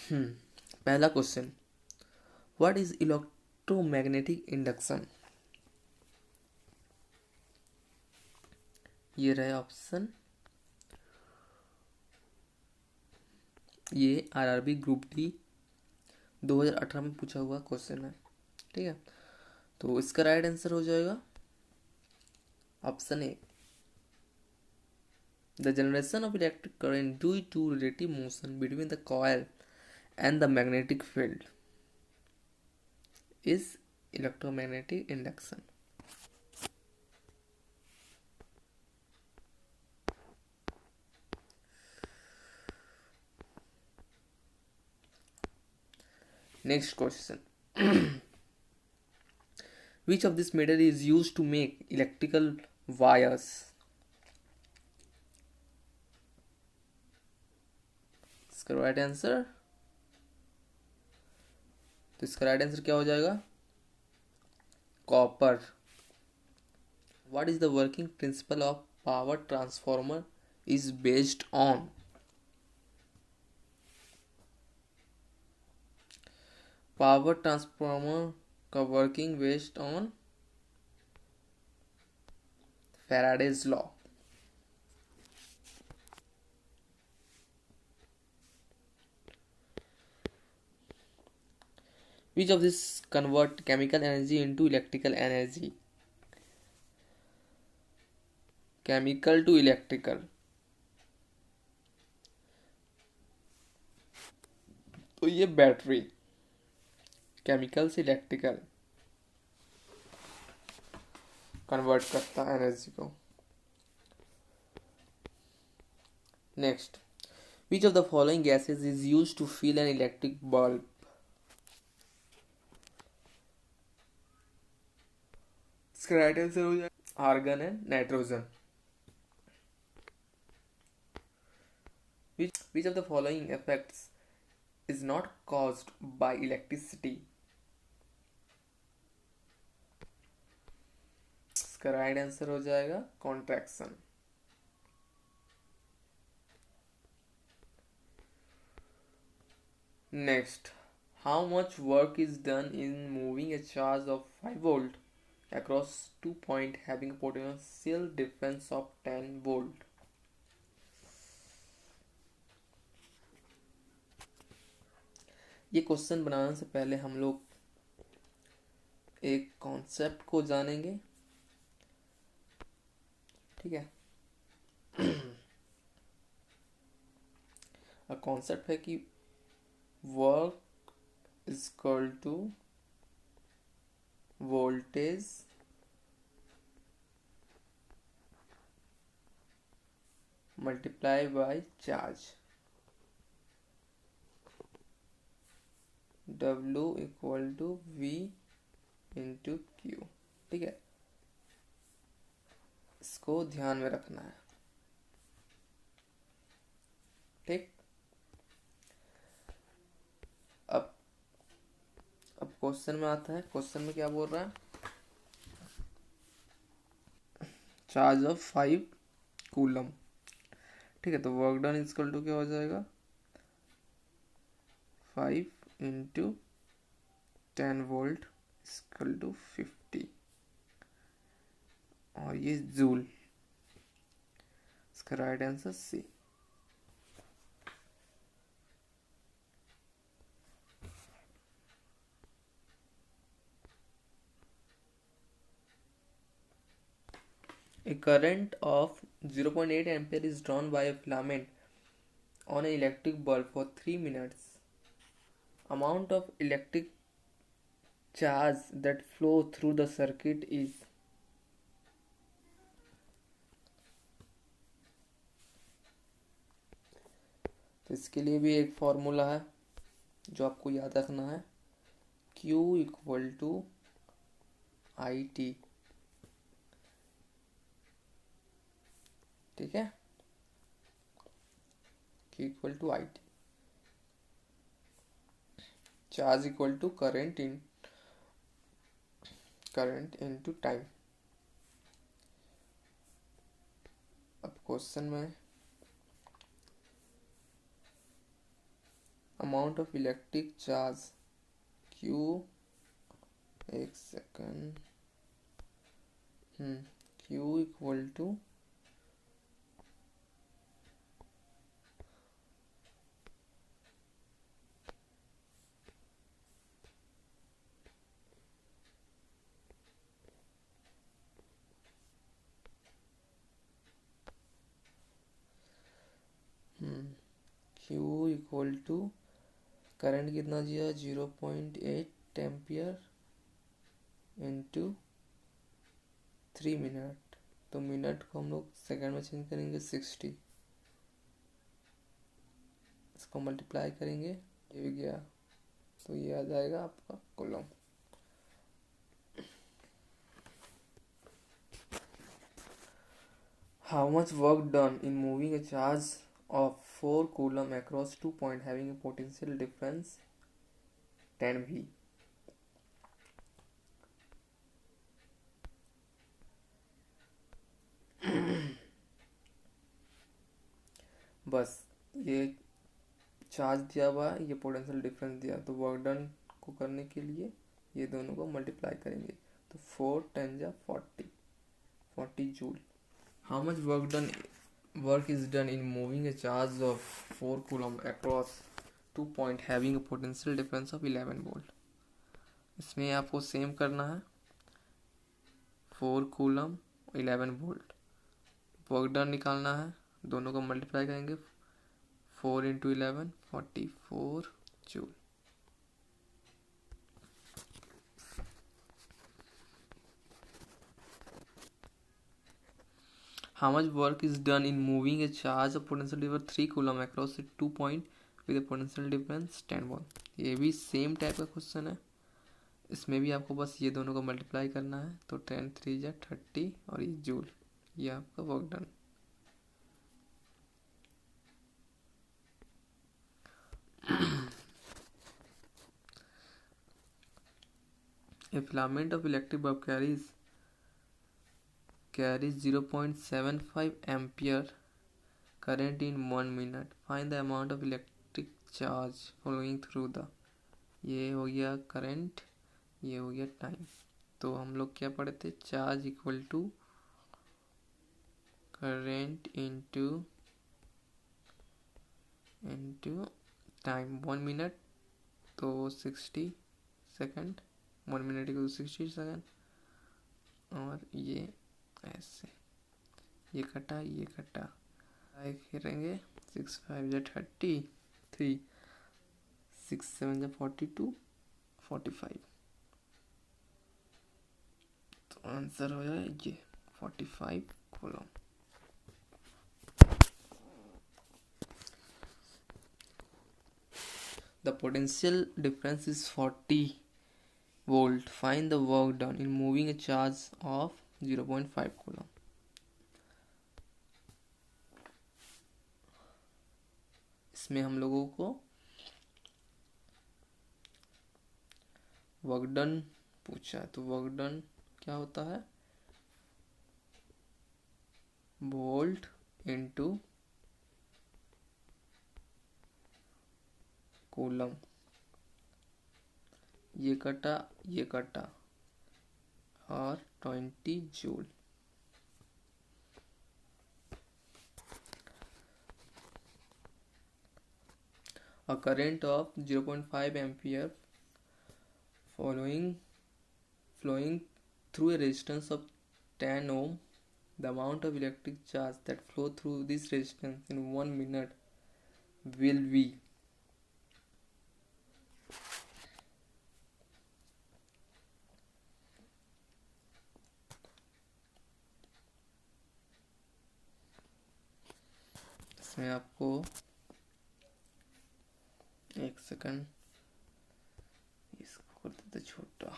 पहला question, what is electromagnetic induction? ये रहे ऑप्शन, ये आरआरबी ग्रुप डी 2018 में पूछा हुआ क्वेश्चन है। ठीक है, तो इसका राइट आंसर हो जाएगा option A, the generation of electric current due to relative motion between the coil and the magnetic field is electromagnetic induction. Next question. Which of this material is used to make electrical wires? इसका right answer, तो इसका right answer क्या हो जाएगा? Copper. What is the working principle of power transformer is based on? Power transformer का working based on Faraday's law. Which of this convert chemical energy into electrical energy? Chemical to electrical, तो ये battery chemical से electrical convert करता है energy को. Next, which of the following gases is use to fill an electric bulb? इसका right answer हो जाएगा argon and nitrogen. Which of the following effects is not caused by electricity? इसका right answer हो जाएगा contraction. Next, how much work is done in moving a charge of 5 volt across 2 point having potential difference of 10 volt? ये question बनाने से पहले हम लोग एक कॉन्सेप्ट को जानेंगे. ठीक है, कॉन्सेप्ट है कि work is equal to voltage multiply by charge. W equal to V into Q. ठीक है, इसको ध्यान में रखना है. ठीक, अब क्वेश्चन में आता है. क्वेश्चन में क्या बोल रहा है? Charge of 5 coulomb. ठीक है, तो वर्क डन इक्वल टू क्या हो जाएगा? 5 इंटू 10 वोल्ट इक्वल टू 50, और ये जूल. इसका right answer C. A current of 0.8 ampere is drawn by a filament on an electric bulb for 3 minutes. Amount of electric charge that flow through the circuit is. तो इसके लिए भी एक formula है जो आपको याद रखना है. Q equal to I T. ठीक है, Q equal to I T. Charge equal to current into time. अब क्वेश्चन में amount of electric charge Q, एक second, Q equal to Q equal to current कितना दिया 0.8 एम्पियर इंटू 3 मिनट। तो minute को हम लोग सेकंड में चेंज करेंगे 60, इसको मल्टीप्लाई करेंगे, ये भी गया, तो ये आ जाएगा आपका coulomb. How much work done in moving a charge of 4 coulomb across 2 points having a potential difference 10 V? बस ये चार्ज दिया हुआ है, ये पोटेंशियल डिफरेंस दिया, तो वर्क डन को करने के लिए ये दोनों को मल्टीप्लाई करेंगे, तो 4 10 जा 40 joule. How much work is done in moving a charge of 4 coulomb across 2 point having a potential difference of 11 volt? इसमें आपको सेम करना है, 4 कूलम 11 वोल्ट, वर्क डन निकालना है, दोनों को मल्टीप्लाई करेंगे, 4 into 11 44 joule. How much work is done in moving a charge of potential difference 3 coulomb across a 2 point with a potential difference 10 volt? ये भी सेम टाइप का क्वेश्चन है, इसमें भी आपको बस ये दोनों को मल्टीप्लाई करना है, तो 10 3 जा 30 और ये जूल, ये आपका work done. A filament of electric bulb carries 0.75 ampere current in 1 minute. Find the amount of electric charge flowing through the, ये हो गया करंट, ये हो गया टाइम। तो हम लोग क्या पढ़े थे, charge equal to current into time, 1 minute तो 60 सेकंड, 1 मिनट इक्वल 60 सेकंड, और ये ऐसे, ये कटा ये कटा, करेंगे 6 5 जा 33, 6 7 जा 42 45, तो आंसर हो जाए ये 45 coulomb. The potential difference is 40 volt. Find the work done in moving a charge of 0.5 coulomb. इसमें हम लोगों को वर्क डन पूछा है, तो वर्क डन क्या होता है, वोल्ट इंटू कूलम, ये कटा और 20 joule. A current of 0.5 ampere flowing through a resistance of 10 ohm. The amount of electric charge that flow through this resistance in 1 minute will be, इसमें आपको एक सेकंड, इसको कर देते छोटा,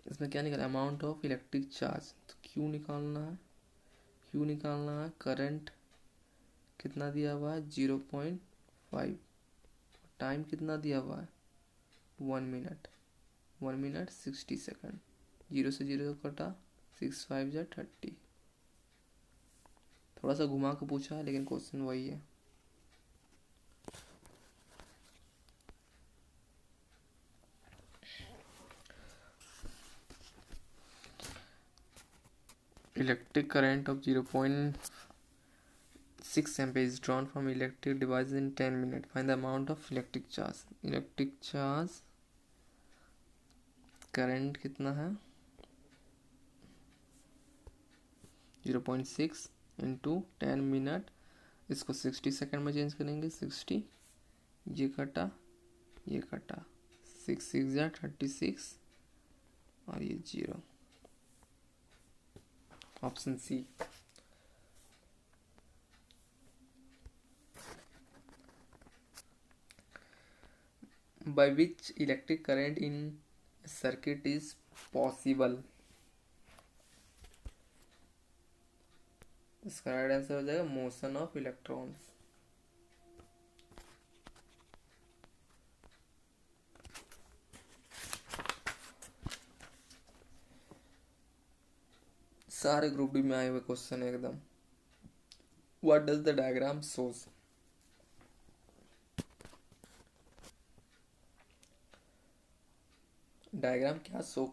इसमें क्या निकाला, अमाउंट ऑफ इलेक्ट्रिक चार्ज, तो क्यू निकालना है, करंट कितना दिया हुआ है 0.5, टाइम कितना दिया हुआ है 1 मिनट 60 सेकंड, 0 से 0 कटा 6 5 जा 30। थोड़ा सा घुमा के पूछा है लेकिन क्वेश्चन वही है। Electric current of 0.6 ampere is drawn from electric device in 10 minutes. Find the amount of electric charge. Electric charge current कितना है 0.6 इंटू 10 मिनट, इसको 60 सेकेंड में चेंज करेंगे। 60 ये कटा 6 6 जा 36 और ये 0। Option C. By which electric current in a circuit is possible? इसका राइट आंसर हो जाएगा मोशन ऑफ इलेक्ट्रॉन्स। सारे ग्रुप डी में आए हुए क्वेश्चन है एकदम। What does the diagram shows? Diagram क्या शो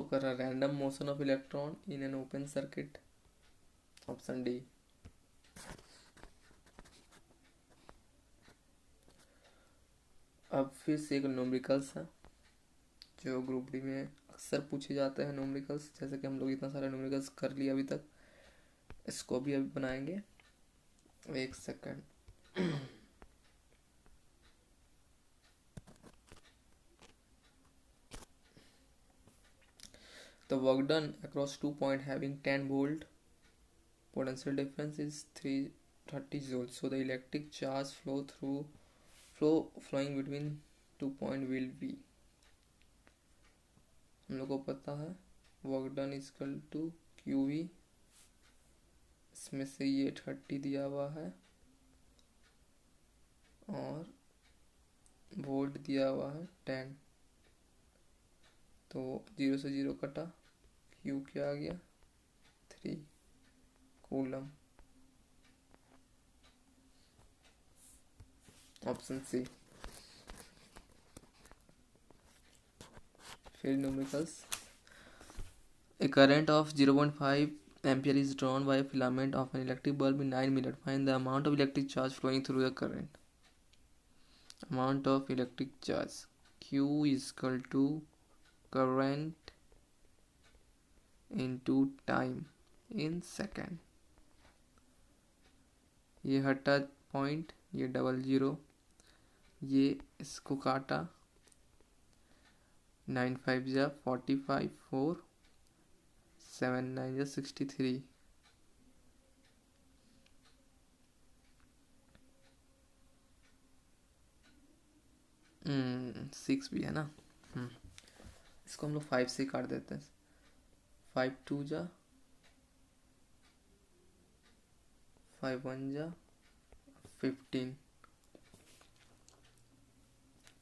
कर रहा random motion of electron in an open circuit. Option D. अब फिर से एक न्यूमेरिकल्स है जो ग्रुप डी में अक्सर पूछे जाते हैं न्यूमेरिकल्स, जैसे कि हम लोग इतना सारा न्यूमेरिकल्स कर लिया अभी तक, इसको भी अभी बनाएंगे। एक second. The work done across 2 points having 10 volt potential difference is 330 joules. So the electric charge flowing between 2 points will be, हम लोग को पता है work done equal to QV, इसमें से ये 30 दिया हुआ है और वोल्ट दिया हुआ है 10, तो 0 से 0 कटा, Q क्या आ गया 3 कूलम। Option C. फिर numericals. A current of 0.5 ampere is drawn by a filament of an electric bulb in 9 minutes. Find the amount of electric charge flowing through the current. Amount of electric charge Q is equal to current into time in second। ये हटा point, ये 00, ये इसको काटा, 9 5 जा 45, 4 7 9 जा 63। 6 भी है ना। इसको हम लोग 5 से काट देते हैं। 5 2 जा 5 1 जा 15,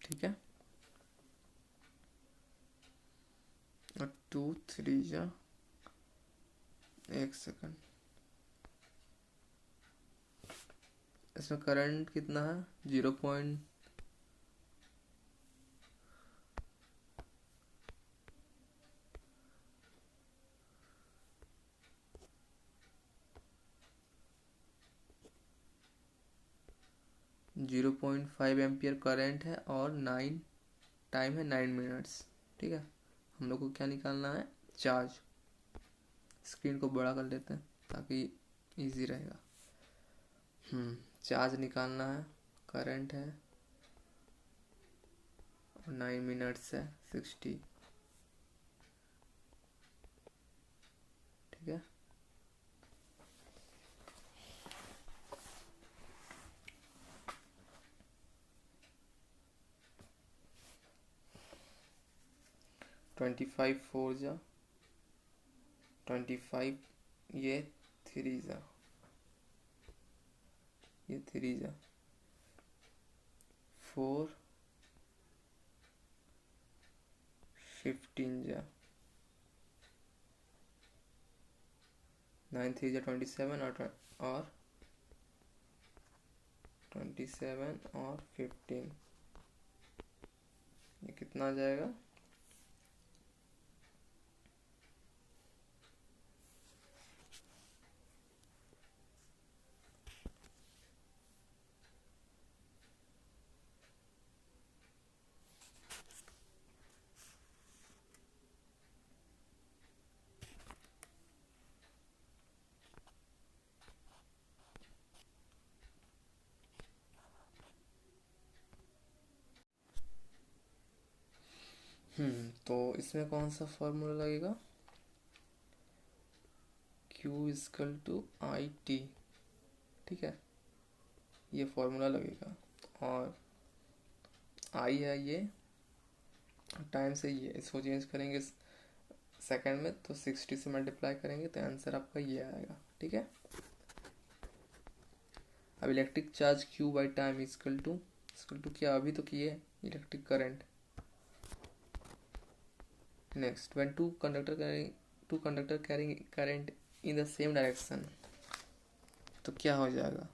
ठीक है। और 2 3 जा, एक सेकंड, इसमें करंट कितना है 0. 0.5 एम्पियर करंट है और 9 टाइम है 9 मिनट्स, ठीक है। हम लोग को क्या निकालना है चार्ज। स्क्रीन को बड़ा कर लेते हैं ताकि इजी रहेगा। चार्ज निकालना है, करंट है और 9 मिनट्स है 60, ठीक है। ट्वेंटी 4 जा 25, ये 3 जा, ये 3 जा 4 15 जा 9 3 या 27 और 27 और 15, ये कितना आ जाएगा? तो इसमें कौन सा फॉर्मूला लगेगा? Q equal to I T, ठीक है, ये फॉर्मूला लगेगा। और आई है ये टाइम से, ये इसको चेंज करेंगे सेकंड में, तो 60 से मल्टीप्लाई करेंगे तो आंसर आपका ये आएगा, ठीक है। अब electric charge Q by time equal to क्या अभी तो किए electric current. Next, when two conductor carrying current in the same direction, तो क्या हो जाएगा?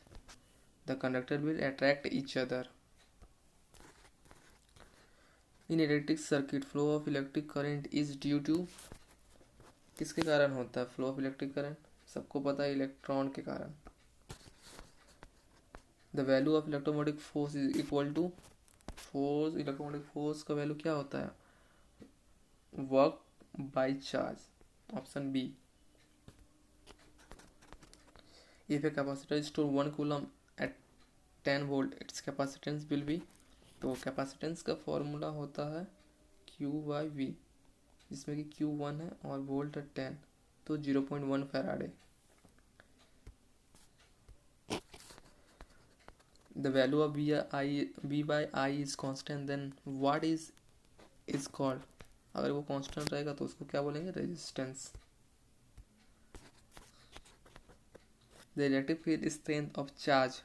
The conductor will attract each other. In electric circuit flow of electric current is due to, किसके कारण होता है फ्लो ऑफ इलेक्ट्रिक करंट? सबको पता है, इलेक्ट्रॉन के कारण। The value of electromotive force is equal to force, electromotive force का वैल्यू क्या होता है? Work by charge, option B. If a capacitor store 1 coulomb at 10 volt, it's capacitance will be, तो कैपेसिटेंस का फॉर्मूला होता है Q बाई V, जिसमें कि Q 1 है और वोल्ट है 10, तो 0.1 Faraday. The value of V by I is constant, then what is called, अगर वो कांस्टेंट रहेगा तो उसको क्या बोलेंगे? Resistance. The electric field strength of charge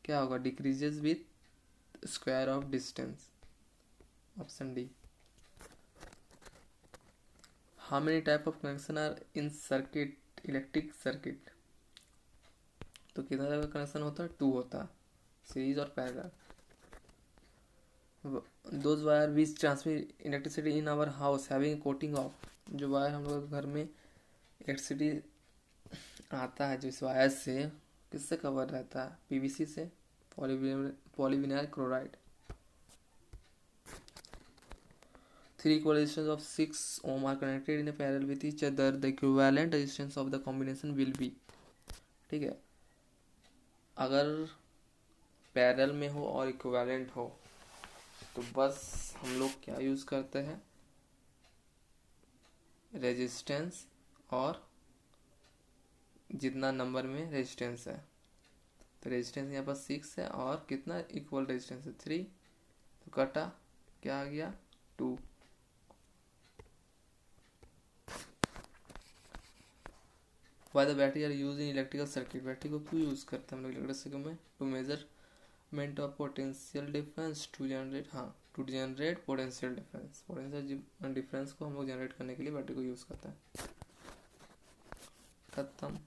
क्या होगा? Decreases with square of distance, option D. How many type of connection are in circuit, electric circuit, तो कितना टाइप का कनेक्शन होता है? 2 होता है, सीरीज और parallel. Those wire which transmit electricity in our house having coating of, जो wire हम लोग घर में इलेक्ट्रिसिटी आता है, जो इस वायर से किससे कवर रहता है? पीवीसी से, polyvinyl chloride. 3 equal resistance of 6 ohm are connected in a parallel with each other, the equivalent resistance of the combination will be, ठीक है। अगर पैरेलल में हो और इक्विवेलेंट हो तो बस हम लोग क्या यूज करते हैं? रेजिस्टेंस, और जितना नंबर में रेजिस्टेंस है, तो रेजिस्टेंस यहाँ पर 6 है और कितना इक्वल रेजिस्टेंस है? 3, तो कटा क्या आ गया? 2। Why the battery are used in electrical circuit, battery को क्यों यूज करते हैं हम लोग इलेक्ट्रिक सर्किट में? To measurement of potential difference, to generate potential difference, potential difference को हम लोग जनरेट करने के लिए बैटरी को यूज करते हैं। खत्म।